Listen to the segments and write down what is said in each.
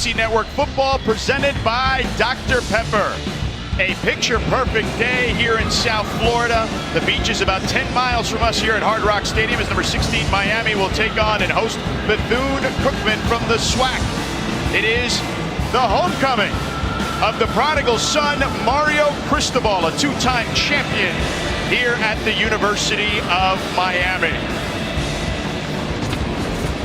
SEC Network football presented by Dr. Pepper. A picture-perfect day here in South Florida. The beach is about 10 miles from us here at Hard Rock Stadium as number 16 Miami will take on and host Bethune Cookman from the SWAC. It is the homecoming of the prodigal son, Mario Cristobal, a two-time champion here at the University of Miami.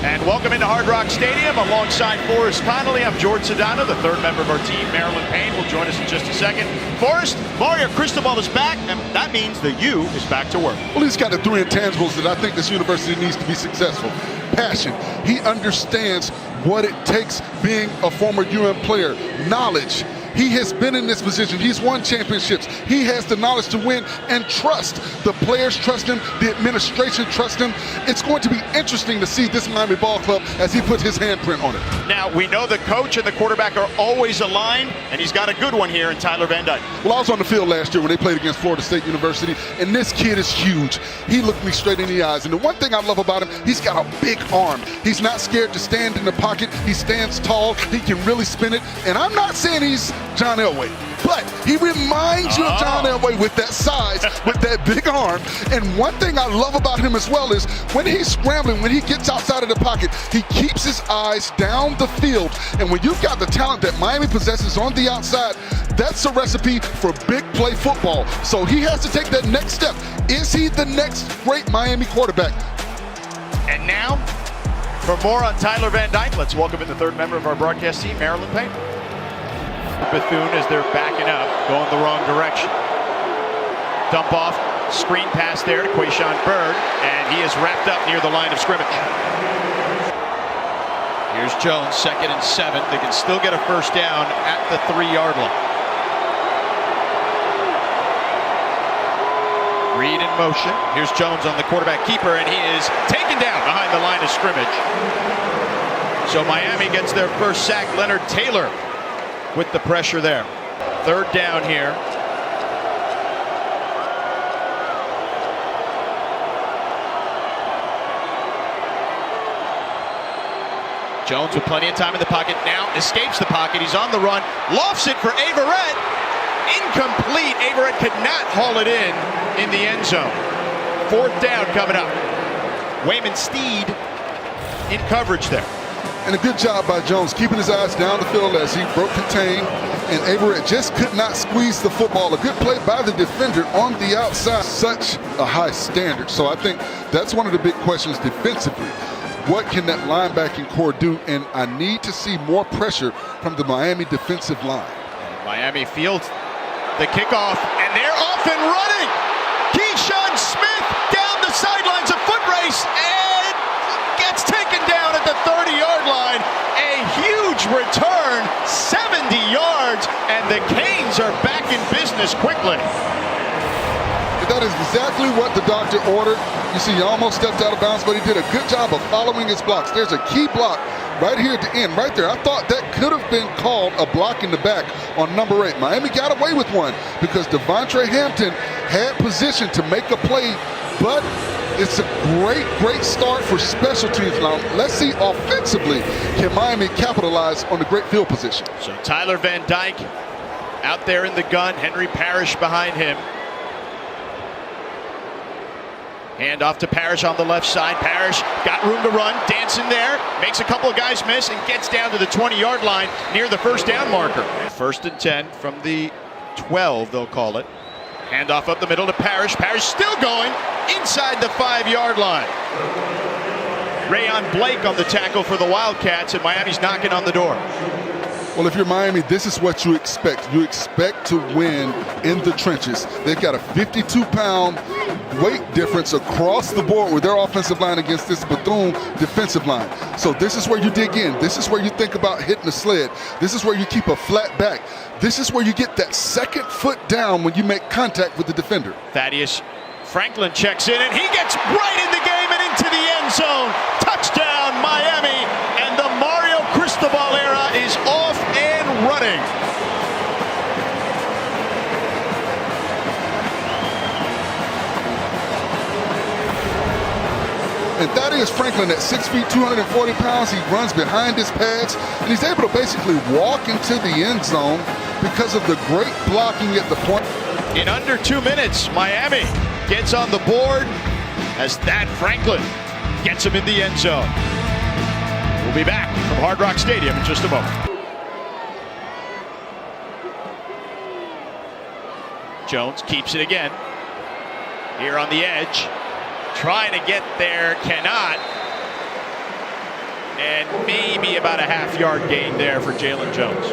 And welcome into Hard Rock Stadium alongside Forrest Connolly. I'm George Sedano, the third member of our team. Marilyn Payne will join us in just a second. Forrest, Mario Cristobal is back, and that means the U is back to work. Well, he's got the three intangibles that I think this university needs to be successful. Passion. He understands what it takes being a former UM player. Knowledge. He has been in this position. He's won championships. He has the knowledge to win, and trust. The players trust him. The administration trusts him. It's going to be interesting to see this Miami ball club as he puts his handprint on it. Now, we know the coach and the quarterback are always aligned, and he's got a good one here in Tyler Van Dyke. Well, I was on the field last year when they played against Florida State University, and this kid is huge. He looked me straight in the eyes, and the one thing I love about him, he's got a big arm. He's not scared to stand in the pocket. He stands tall. He can really spin it, and I'm not saying he's John Elway, but he reminds you of John Elway with that size, with that big arm. And one thing I love about him as well is when he's scrambling, when he gets outside of the pocket, he keeps his eyes down the field. And when you've got the talent that Miami possesses on the outside, that's a recipe for big play football. So he has to take that next step. Is he the next great Miami quarterback? And now, for more on Tyler Van Dyke, let's welcome in the third member of our broadcast team, Marilyn Payne. Bethune as they're backing up, going the wrong direction. Dump off, screen pass there to Quayshawn Bird, and he is wrapped up near the line of scrimmage. Here's Jones, 2nd and 7. They can still get a first down at the 3-yard line. Reed in motion. Here's Jones on the quarterback keeper, and he is taken down behind the line of scrimmage. So Miami gets their first sack. Leonard Taylor with the pressure there. Third down here. Jones with plenty of time in the pocket now, escapes the pocket. He's on the run, lofts it for Averett. Incomplete. Averett could not haul it in the end zone. Fourth down coming up. Wayman Steed in coverage there. And a good job by Jones, keeping his eyes down the field as he broke contain, and Averett just could not squeeze the football. A good play by the defender on the outside. Such a high standard. So I think that's one of the big questions defensively. What can that linebacking core do? And I need to see more pressure from the Miami defensive line. And Miami fields the kickoff, and they're off and running. Keyshawn Smith down the sidelines, a foot race, and gets taken down at the 30-yard line. A huge return, 70 yards, and the Canes are back in business quickly. That is exactly what the doctor ordered. You see, he almost stepped out of bounds, but he did a good job of following his blocks. There's a key block right here at the end, right there. I thought that could have been called a block in the back on number 8. Miami got away with one because Devontre Hampton had position to make a play, but it's a great start for special teams. Now, let's see offensively, can Miami capitalize on the great field position? So Tyler Van Dyke out there in the gun, Henry Parrish behind him. Hand off to Parrish on the left side. Parrish got room to run, dancing there, makes a couple of guys miss, and gets down to the 20-yard line near the first down marker. 1st and 10 from the 12, they'll call it. Hand off up the middle to Parrish. Parrish still going inside the 5-yard line. Rayon Blake on the tackle for the Wildcats, and Miami's knocking on the door. Well, if you're Miami, this is what you expect. You expect to win in the trenches. They've got a 52-pound weight difference across the board with their offensive line against this Bethune defensive line. So this is where you dig in. This is where you think about hitting the sled. This is where you keep a flat back. This is where you get that second foot down when you make contact with the defender. Thaddeus Franklin checks in, and he gets right in the game and into the end zone. Touchdown, Miami, and the Mario Cristobal era is off and running. And Thaddeus Franklin at 6 feet, 240 pounds, he runs behind his pads, and he's able to basically walk into the end zone because of the great blocking at the point. In under 2 minutes, Miami gets on the board as Thad Franklin gets him in the end zone. We'll be back from Hard Rock Stadium in just a moment. Jones keeps it again. Here on the edge. Trying to get there, cannot. And maybe about a half-yard gain there for Jalen Jones.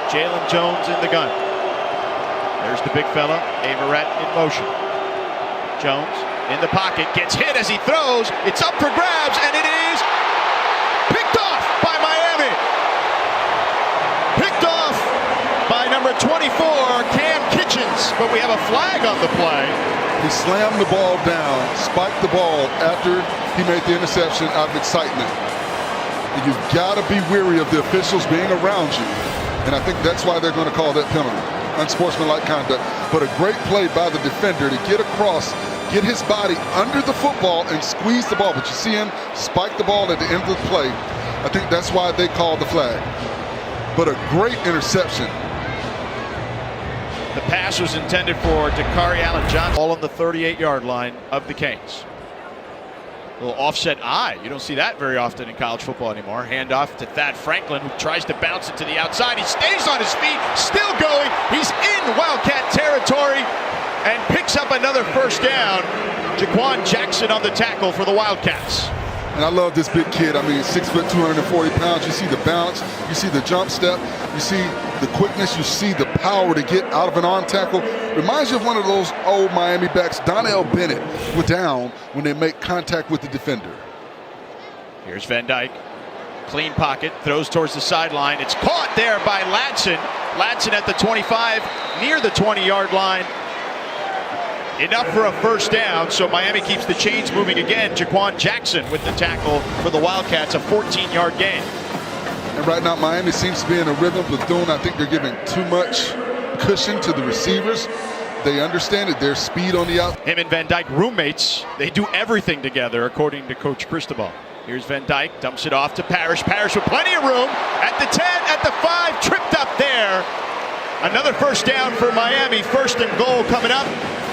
Jalen Jones in the gun. There's the big fella, Averett in motion. Jones in the pocket, gets hit as he throws. It's up for grabs, and it is picked off by Miami. Picked off by number 24, Cam Kitchens. But we have a flag on the play. He slammed the ball down, spiked the ball after he made the interception out of excitement. And you've got to be weary of the officials being around you. And I think that's why they're going to call that penalty. Unsportsmanlike conduct. But a great play by the defender to get across, get his body under the football and squeeze the ball. But you see him spike the ball at the end of the play. I think that's why they called the flag. But a great interception. The pass was intended for Dakari Allen-Johnson. All on the 38-yard line of the Canes. A little offset eye. You don't see that very often in college football anymore. Handoff to Thad Franklin, who tries to bounce it to the outside. He stays on his feet, still going. He's in Wildcat territory and picks up another first down. Jaquan Jackson on the tackle for the Wildcats. And I love this big kid. I mean, 6 foot, 240 pounds. You see the bounce, you see the jump step, you see the quickness, you see the power to get out of an arm tackle. Reminds you of one of those old Miami backs, Donnell Bennett, were down when they make contact with the defender. Here's Van Dyke. Clean pocket, throws towards the sideline. It's caught there by Ladson. Ladson at the 25, near the 20-yard line. Enough for a first down, so Miami keeps the chains moving again. Jaquan Jackson with the tackle for the Wildcats, a 14-yard gain. And right now, Miami seems to be in a rhythm. Bethune, I think they're giving too much cushion to the receivers. They understand it. Their speed on the out. Him and Van Dyke roommates. They do everything together, according to Coach Cristobal. Here's Van Dyke, dumps it off to Parrish. Parrish with plenty of room at the 10, at the 5, tripped up there. Another first down for Miami. First and goal coming up.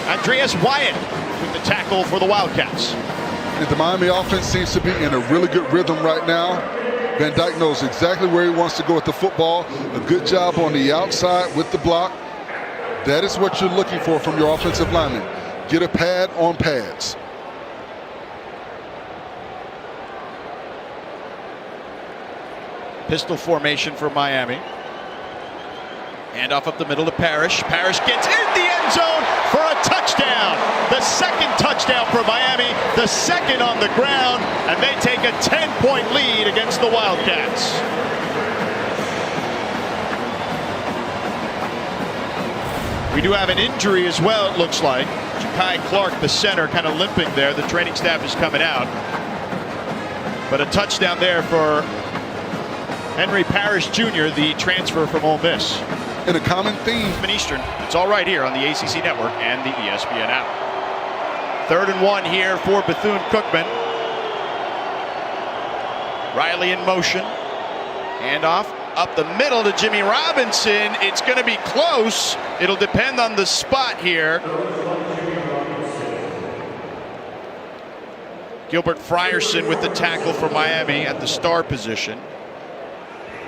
Andreas Wyatt with the tackle for the Wildcats. And the Miami offense seems to be in a really good rhythm right now. Van Dyke knows exactly where he wants to go with the football. A good job on the outside with the block. That is what you're looking for from your offensive lineman. Get a pad on pads. Pistol formation for Miami. Handoff up the middle to Parrish. Parrish gets in the end zone for a touchdown. The second touchdown for Miami, the second on the ground, and they take a 10-point lead against the Wildcats. We do have an injury as well, it looks like. Ja'Kai Clark, the center, kind of limping there. The training staff is coming out. But a touchdown there for Henry Parrish Jr., the transfer from Ole Miss. And a common theme. Eastern. It's all right here on the ACC Network and the ESPN app. 3rd and 1 here for Bethune Cookman. Riley in motion. Handoff up the middle to Jimmy Robinson. It's going to be close. It'll depend on the spot here. Gilbert Frierson with the tackle for Miami at the star position.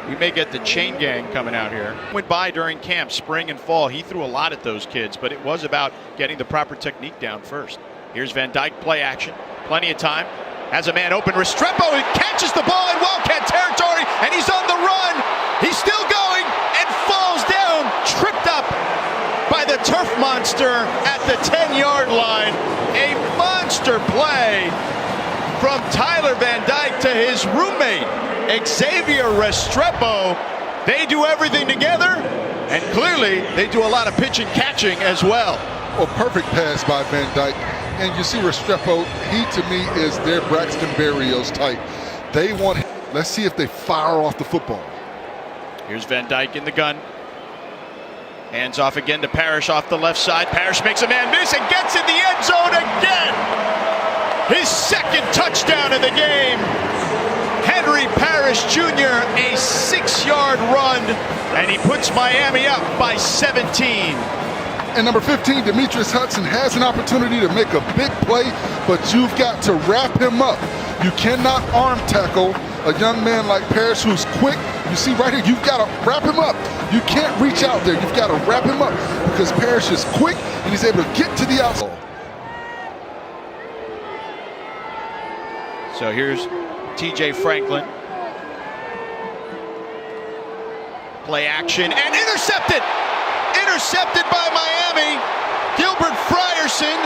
We may get the chain gang coming out here. Went by during camp, spring and fall. He threw a lot at those kids, but it was about getting the proper technique down first. Here's Van Dyke, play action. Plenty of time. Has a man open. Restrepo catches the ball in Wildcat territory, and he's on the run. He's still going and falls down, tripped up by the turf monster at the 10-yard line. A monster play from Tyler Van Dyke to his roommate, Xavier Restrepo. They do everything together, and clearly they do a lot of pitch and catching as well. Well, perfect pass by Van Dyke. And you see Restrepo, he to me is their Braxton Berrios type. They want, let's see if they fire off the football. Here's Van Dyke in the gun. Hands off again to Parrish off the left side. Parrish makes a man miss and gets in the end zone again. his second touchdown of the game. Henry Parrish Jr., a 6-yard run, and he puts Miami up by 17. And number 15, Demetrius Hudson, has an opportunity to make a big play, but you've got to wrap him up. You cannot arm tackle a young man like Parrish who's quick. You see right here, you've got to wrap him up. You can't reach out there. You've got to wrap him up because Parrish is quick and he's able to get to the outside. So here's TJ Franklin. Play action and intercepted. Intercepted by Miami. Gilbert Frierson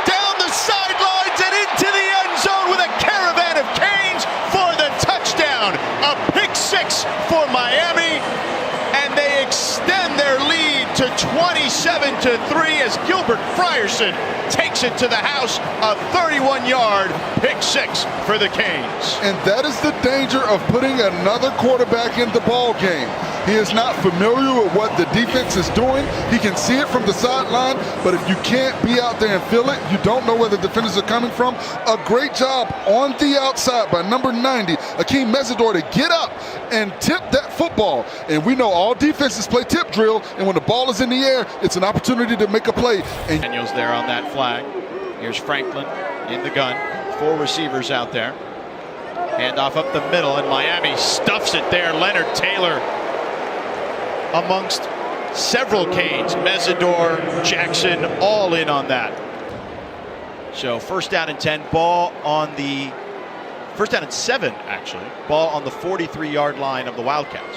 down the sidelines and into the end zone with a caravan of canes for the touchdown. A pick six for Miami, and they extend their lead to 27-3 as Gilbert Frierson takes it to the house. A 31-yard pick six for the Canes. And that is the danger of putting another quarterback in the ball game. He is not familiar with what the defense is doing. He can see it from the sideline, but if you can't be out there and feel it, you don't know where the defenders are coming from. A great job on the outside by number 90, Akeem Mesidor, to get up and tip that football. And we know all defenses play tip drill, and when the ball is in the air, it's an opportunity to make a play. And Daniels there on that flag. Here's Franklin in the gun. 4 receivers out there. Handoff up the middle, and Miami stuffs it there. Leonard Taylor amongst several Canes. Mesidor, Jackson, all in on that. So first down and 10, ball on the first down and 7, actually. Ball on the 43-yard line of the Wildcats.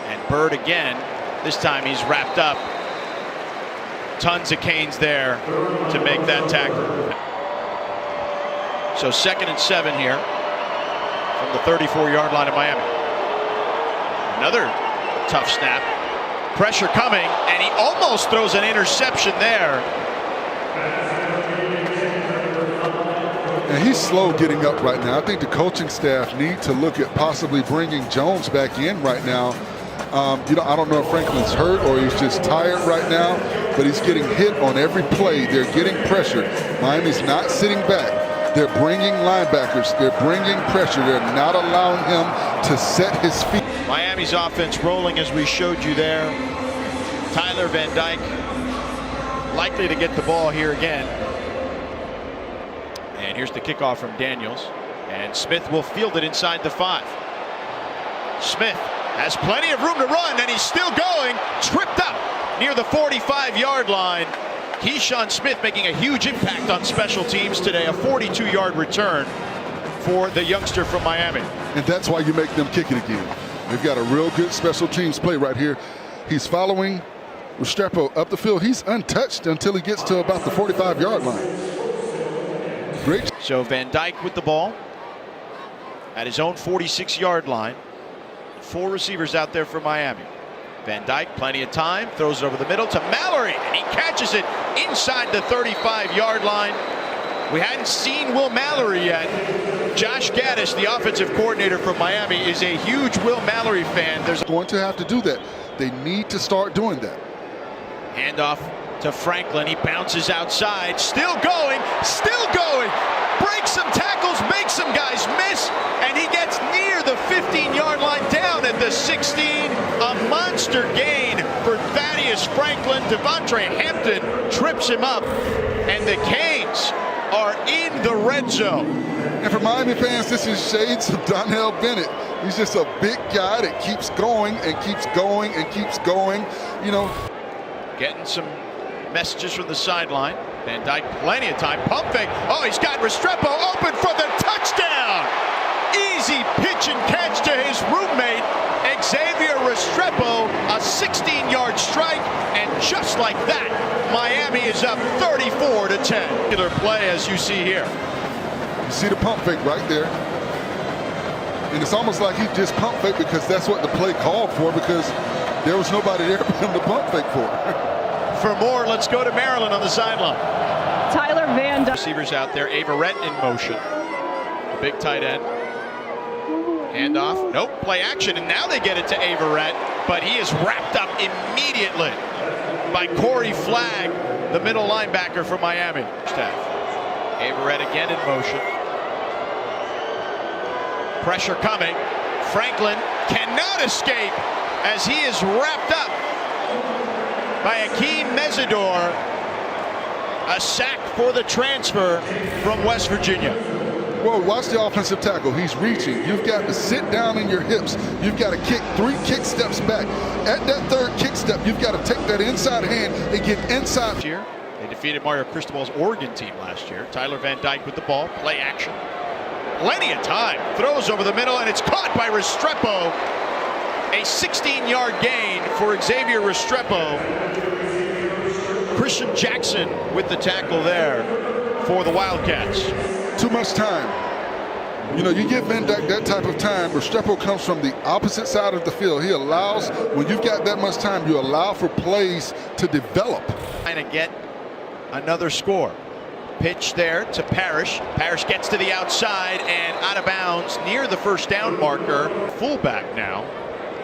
And Bird again. This time he's wrapped up. Tons of Canes there to make that tackle. So second and 7 here from the 34-yard line of Miami. Another tough snap. Pressure coming, and he almost throws an interception there. And he's slow getting up right now. I think the coaching staff need to look at possibly bringing Jones back in right now. I don't know if Franklin's hurt or he's just tired right now, but he's getting hit on every play. They're getting pressure. Miami's not sitting back. They're bringing linebackers. They're bringing pressure. They're not allowing him to set his feet. Miami's offense rolling as we showed you there. Tyler Van Dyke likely to get the ball here again. And here's the kickoff from Daniels. And Smith will field it inside the 5. Smith has plenty of room to run, and he's still going. Tripped up near the 45-yard line. Keyshawn Smith making a huge impact on special teams today. A 42-yard return for the youngster from Miami. And that's why you make them kick it again. They've got a real good special teams play right here. He's following Restrepo up the field. He's untouched until he gets to about the 45-yard line. Great. So Van Dyke with the ball at his own 46-yard line. 4 receivers out there for Miami. Van Dyke, plenty of time, throws it over the middle to Mallory, and he catches it inside the 35-yard line. We hadn't seen Will Mallory yet. Josh Gaddis, the offensive coordinator from Miami, is a huge Will Mallory fan. There's going to have to do that. They need to start doing that. Handoff to Franklin. He bounces outside. Still going. Breaks some tackles, makes some guys miss, and he gets near the 15-yard line, down at the 16. A monster gain for Thaddeus Franklin. Devontre Hampton trips him up, and the Canes are in the red zone. And for Miami fans, this is shades of Donnell Bennett. He's just a big guy that keeps going and keeps going and keeps going. Getting some messages from the sideline. Van Dyke, plenty of time. Pump fake. Oh, he's got Restrepo open for the touchdown. Easy pitch and catch to his roommate, Xavier Restrepo. A 16-yard strike, and just like that, Miami is up 34-10. Regular play as you see here. You see the pump fake right there. And it's almost like he just pump fake because that's what the play called for, because there was nobody there for him to pump fake for. For more, let's go to Maryland on the sideline. Tyler Van Dyke. Receivers out there. Averett in motion. The big tight end. Handoff. Nope. Play action. And now they get it to Averett. But he is wrapped up immediately by Corey Flagg, the middle linebacker for Miami. Averett again in motion. Pressure coming. Franklin cannot escape as he is wrapped up by Akeem Mesidor. A sack for the transfer from West Virginia. Well, watch the offensive tackle. He's reaching. You've got to sit down in your hips. You've got to kick 3 kick steps back. At that 3rd kick step, you've got to take that inside hand and get inside. They defeated Mario Cristobal's Oregon team last year. Tyler Van Dyke with the ball. Play action. Plenty of time. Throws over the middle, and it's caught by Restrepo. A 16-yard gain for Xavier Restrepo. Christian Jackson with the tackle there for the Wildcats. Too much time. You know, you give Van Dyke that type of time. Restrepo comes from the opposite side of the field. He allows, when you've got that much time, you allow for plays to develop. Trying to get another score. Pitch there to Parrish. Parrish gets to the outside and out of bounds near the first down marker. Fullback now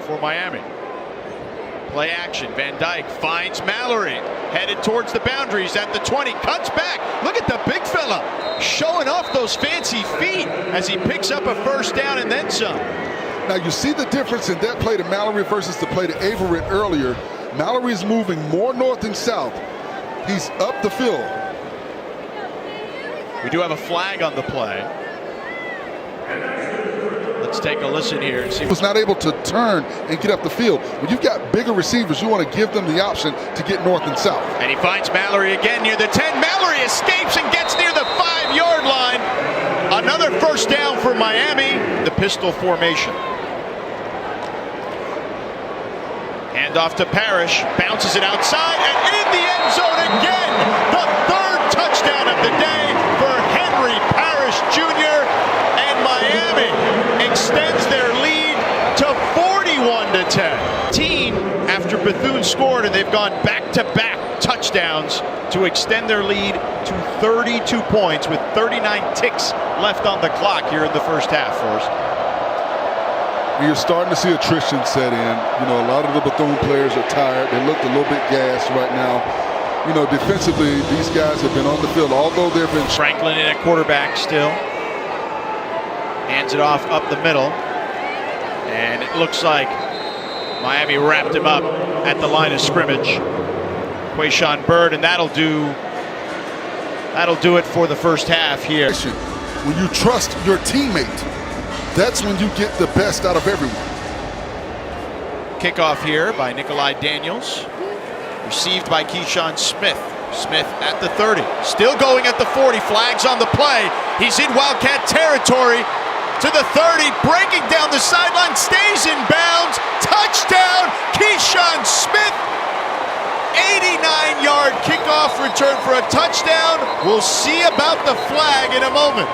for Miami. Play action. Van Dyke finds Mallory. Headed towards the boundaries at the 20. Cuts back. Look at the big fella showing off those fancy feet as he picks up a first down and then some. Now you see the difference in that play to Mallory versus the play to Averett earlier. Mallory's moving more north and south. He's up the field. We do have a flag on the play. Let's take a listen here and see. He was not able to turn and get up the field. When you've got bigger receivers, you want to give them the option to get north and south. And he finds Mallory again near the 10. Mallory escapes and gets near the 5-yard line. Another first down for Miami. The pistol formation. Hand off to Parrish. Bounces it outside and in the end zone again. The 3rd touchdown of the day for Henry Parrish Jr. And Miami extends their lead to 41-10. Team after Bethune scored, and they've gone back-to-back touchdowns to extend their lead to 32 points with 39 ticks left on the clock here in the first half, Forrest. You're starting to see attrition set in. You know, a lot of the Bethune players are tired. They look a little bit gassed right now. You know, defensively, these guys have been on the field, although they've been. Franklin in at quarterback still. Hands it off up the middle. And it looks like Miami wrapped him up at the line of scrimmage. Quayshawn Bird, and that'll do it for the first half here. When you trust your teammate, that's when you get the best out of everyone. Kickoff here by Nikolai Daniels. Received by Keyshawn Smith. Smith at the 30. Still going at the 40. Flags on the play. He's in Wildcat territory. To the 30. Breaking down the sideline. Stays in bounds. Touchdown. Keyshawn Smith. 89-yard kickoff return for a touchdown. We'll see about the flag in a moment.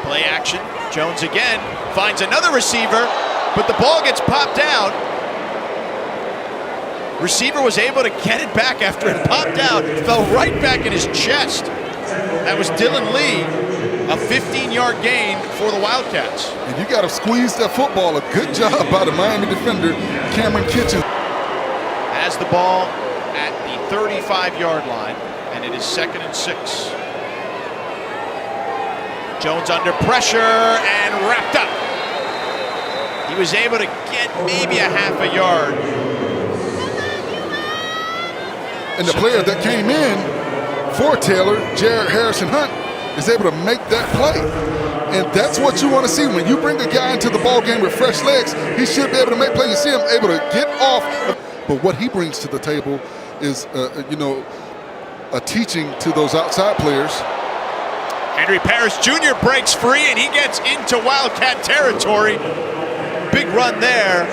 Play action. Jones again finds another receiver, but the ball gets popped out. Receiver was able to get it back after it popped out. Fell right back in his chest. That was Dylan Lee. A 15-yard gain for the Wildcats. And you got to squeeze that football. A good job by the Miami defender, Cameron Kitchen. Has the ball at the 35-yard line, and it is 2nd and 6. Jones under pressure and wrapped up. He was able to get maybe a half a yard. And the player that came in for Taylor, Jared Harrison Hunt, is able to make that play. And that's what you want to see. When you bring a guy into the ball game with fresh legs, he should be able to make play. You see him able to get off. But what he brings to the table is, a teaching to those outside players. Henry Parrish Jr. breaks free and he gets into Wildcat territory. Big run there.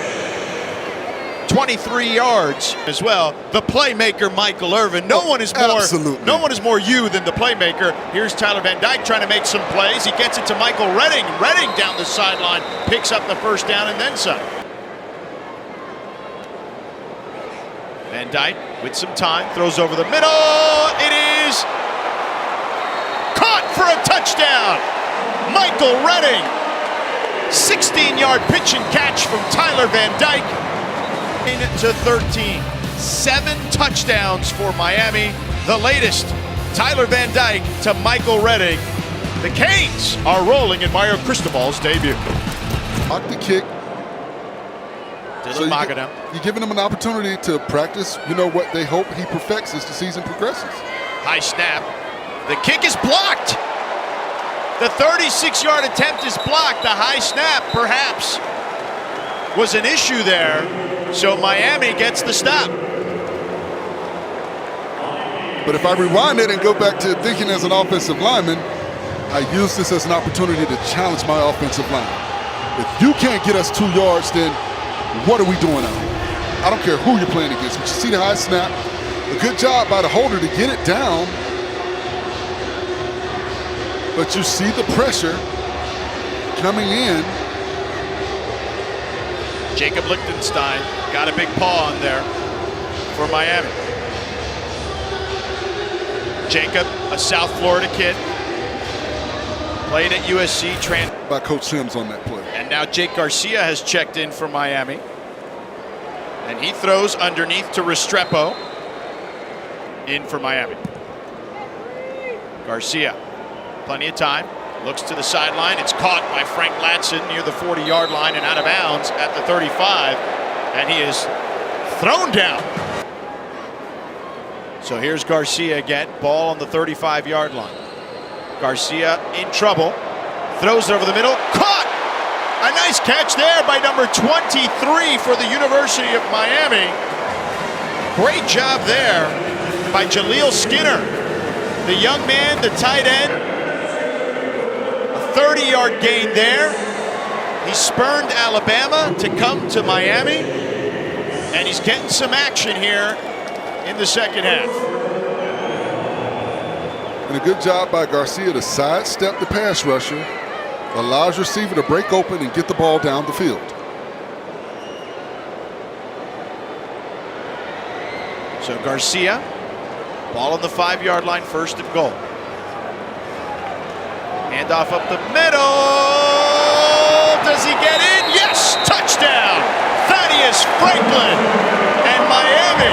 23 yards as well. The playmaker, Michael Irvin. No one is more you than the playmaker. Here's Tyler Van Dyke trying to make some plays. He gets it to Michael Redding. Redding down the sideline, picks up the first down and then some. Van Dyke with some time, throws over the middle. It is caught for a touchdown. Michael Redding. 16-yard pitch and catch from Tyler Van Dyke. To 13, 7 touchdowns for Miami. The latest, Tyler Van Dyke to Michael Redding. The Canes are rolling in Mario Cristobal's debut. Block the kick. So you're giving them an opportunity to practice, what they hope he perfects as the season progresses. High snap. The kick is blocked. The 36-yard attempt is blocked. The high snap, perhaps, was an issue there. So Miami gets the stop. But if I rewind it and go back to thinking as an offensive lineman, I use this as an opportunity to challenge my offensive line. If you can't get us 2 yards, then what are we doing out here? I don't care who you're playing against, but you see the high snap. A good job by the holder to get it down. But you see the pressure coming in. Jacob Lichtenstein got a big paw on there for Miami. Jacob, a South Florida kid, played at USC, trained by Coach Sims on that play. And now Jake Garcia has checked in for Miami. And he throws underneath to Restrepo. In for Miami. Garcia, plenty of time, looks to the sideline. It's caught by Frank Latson near the 40-yard line and out of bounds at the 35. And he is thrown down. So here's Garcia again, ball on the 35-yard line. Garcia in trouble, throws it over the middle, caught! A nice catch there by number 23 for the University of Miami. Great job there by Jaleel Skinner. The young man, the tight end. A 30-yard gain there. He spurned Alabama to come to Miami. And he's getting some action here in the second half. And a good job by Garcia to sidestep the pass rusher. Allows receiver to break open and get the ball down the field. So Garcia, ball on the 5-yard line, first and goal. Handoff up the middle. Does he get in? Yes! Touchdown! Thaddeus Franklin. And Miami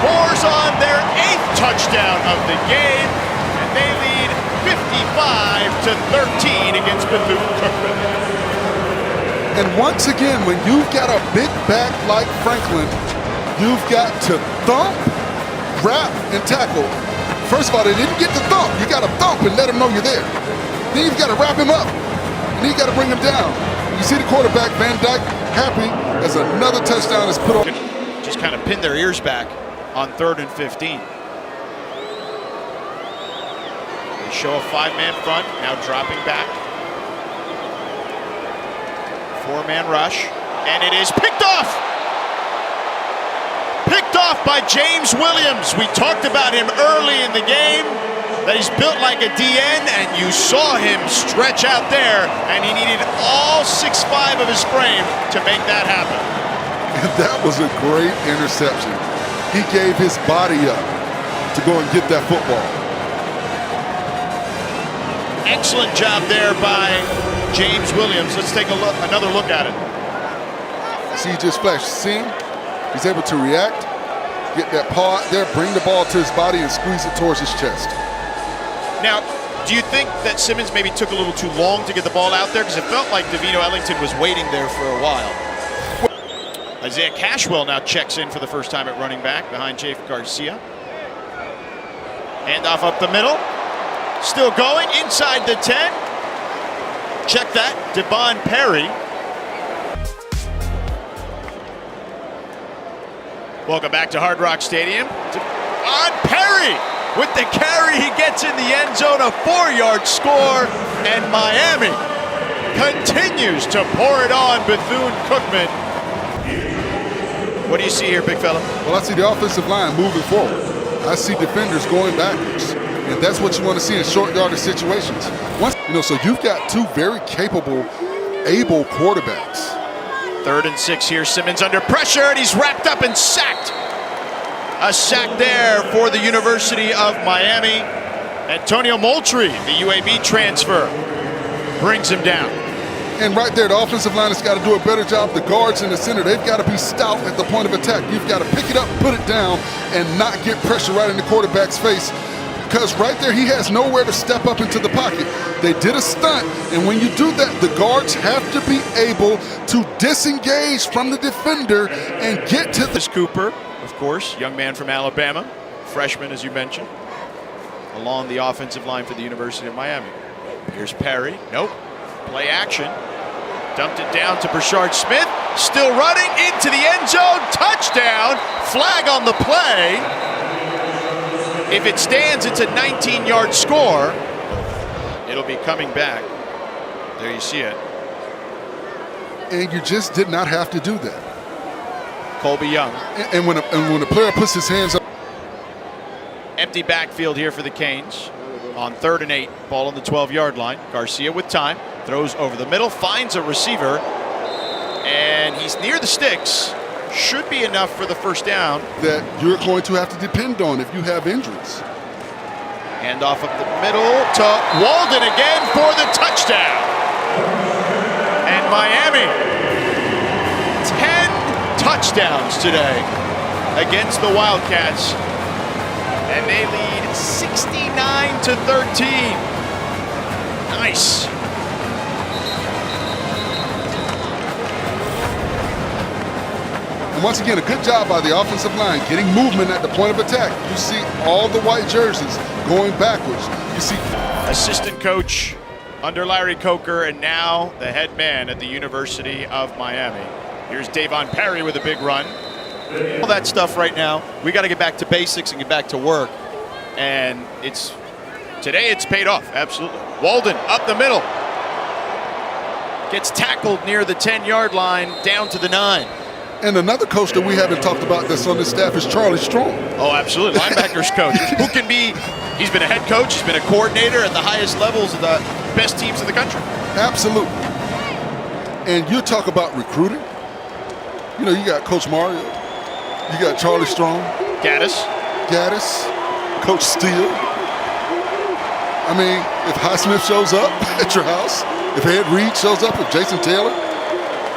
pours on their 8th touchdown of the game. And they lead 55-13 against Bethune Cookman. And once again, when you've got a big back like Franklin, you've got to thump, wrap, and tackle. First of all, they didn't get to thump. You got to thump and let them know you're there. Then you've got to wrap him up. And then you got to bring him down. You see the quarterback, Van Dyke, happy as another touchdown is put on. Just kind of pinned their ears back on 3rd and 15. They show a 5-man front, now dropping back. 4-man rush, and it is picked off! Picked off by James Williams. We talked about him early in the game, that he's built like a DN, and you saw him stretch out there, and he needed all 6'5" of his frame to make that happen. And that was a great interception. He gave his body up to go and get that football. Excellent job there by James Williams. Let's take another look at it. See, he just flashed. See him? He's able to react, get that paw out there, bring the ball to his body, and squeeze it towards his chest. Now, do you think that Simmons maybe took a little too long to get the ball out there? Because it felt like Davino Ellington was waiting there for a while. Isaiah Cashwell now checks in for the first time at running back behind Jake Garcia. Handoff up the middle. Still going inside the 10. Check that, Devon Perry. Welcome back to Hard Rock Stadium. Devon Perry with the carry. He gets in the end zone, a 4-yard score, and Miami continues to pour it on Bethune Cookman. What do you see here, big fella? Well, I see the offensive line moving forward. I see defenders going backwards. And that's what you want to see in short yardage situations. So you've got two very capable, able quarterbacks. 3rd and 6 here. Simmons under pressure, and he's wrapped up and sacked. A sack there for the University of Miami. Antonio Moultrie, the UAB transfer, brings him down. And right there, the offensive line has got to do a better job. The guards in the center, they've got to be stout at the point of attack. You've got to pick it up, put it down, and not get pressure right in the quarterback's face. Because right there, he has nowhere to step up into the pocket. They did a stunt, and when you do that, the guards have to be able to disengage from the defender and get to the... Cooper, of course, young man from Alabama, freshman, as you mentioned, along the offensive line for the University of Miami. Here's Perry. Nope. Play action. Dumped it down to Brashard Smith. Still running into the end zone. Touchdown. Flag on the play. If it stands, it's a 19-yard score. It'll be coming back. There you see it. And you just did not have to do that. Colby Young. And when a player puts his hands up. Empty backfield here for the Canes. On 3rd and 8, ball on the 12-yard line. Garcia with time, throws over the middle, finds a receiver, and he's near the sticks. Should be enough for the first down. That you're going to have to depend on if you have injuries. Hand off up the middle to Walden again for the touchdown. And Miami, 10 touchdowns today against the Wildcats. And they lead 69-13. Nice. And once again, a good job by the offensive line, getting movement at the point of attack. You see all the white jerseys going backwards. You see assistant coach under Larry Coker, and now the head man at the University of Miami. Here's Davon Perry with a big run. All that stuff right now, we got to get back to basics and get back to work. And today it's paid off, absolutely. Walden up the middle. Gets tackled near the 10-yard line, down to the 9. And another coach that we haven't talked about that's on this staff is Charlie Strong. Oh, absolutely, linebackers coach. Who can be, he's been a head coach, he's been a coordinator at the highest levels of the best teams in the country. Absolutely. And you talk about recruiting. You know, you got Coach Mario. You got Charlie Strong. Gaddis. Coach Steele. I mean, if Highsmith shows up at your house, if Ed Reed shows up, if Jason Taylor,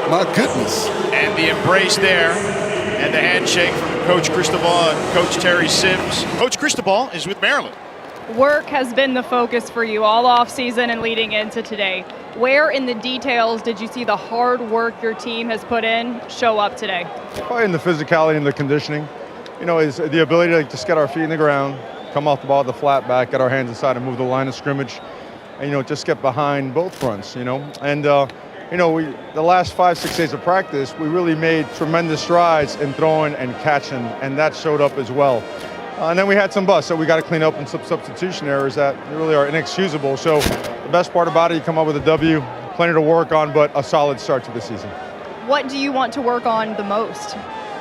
my goodness. And the embrace there, and the handshake from Coach Cristobal and Coach Terry Sims. Coach Cristobal is with Maryland. Work has been the focus for you all off season and leading into today. Where in the details did you see the hard work your team has put in show up today? Probably in the physicality and the conditioning. You know, is the ability to just get our feet in the ground, come off the ball, the flat back, get our hands inside and move the line of scrimmage, and, you know, just get behind both fronts, you know. And, you know, the last 5-6 days of practice, we really made tremendous strides in throwing and catching, and that showed up as well. And then we had some busts that we got to clean up and some substitution errors that really are inexcusable. So the best part about it, you come up with a W, plenty to work on, but a solid start to the season. What do you want to work on the most?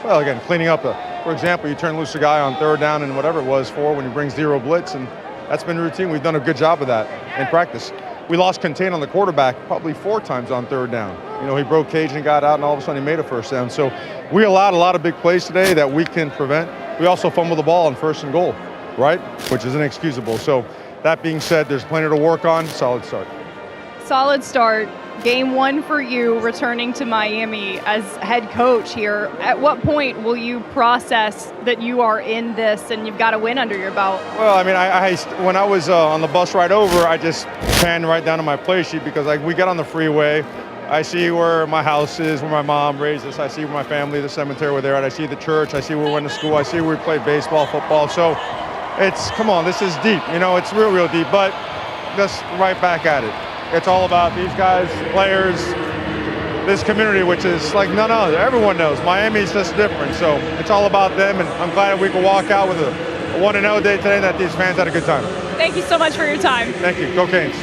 Well, again, cleaning up. For example, you turn loose a guy on 3rd down and whatever it was when he brings 0 blitz, and that's been routine. We've done a good job of that in practice. We lost contain on the quarterback probably 4 times on 3rd down. You know, he broke cage and got out, and all of a sudden he made a 1st down. So we allowed a lot of big plays today that we can prevent. We also fumbled the ball on 1st and goal, right? Which is inexcusable. So that being said, there's plenty to work on. Solid start. Solid start. Game 1 for you, returning to Miami as head coach here. At what point will you process that you are in this and you've got a win under your belt? Well, I mean, when I was on the bus ride over, I just panned right down to my play sheet because we get on the freeway. I see where my house is, where my mom raised us. I see where my family, the cemetery we're there at. I see the church. I see where we went to school. I see where we played baseball, football. So come on, this is deep. You know, it's real deep, but just right back at it. It's all about these guys, players, this community, which is like none other. Everyone knows Miami's just different. So it's all about them, and I'm glad that we could walk out with a 1-0 day today, and that these fans had a good time. Thank you so much for your time. Thank you. Go Canes.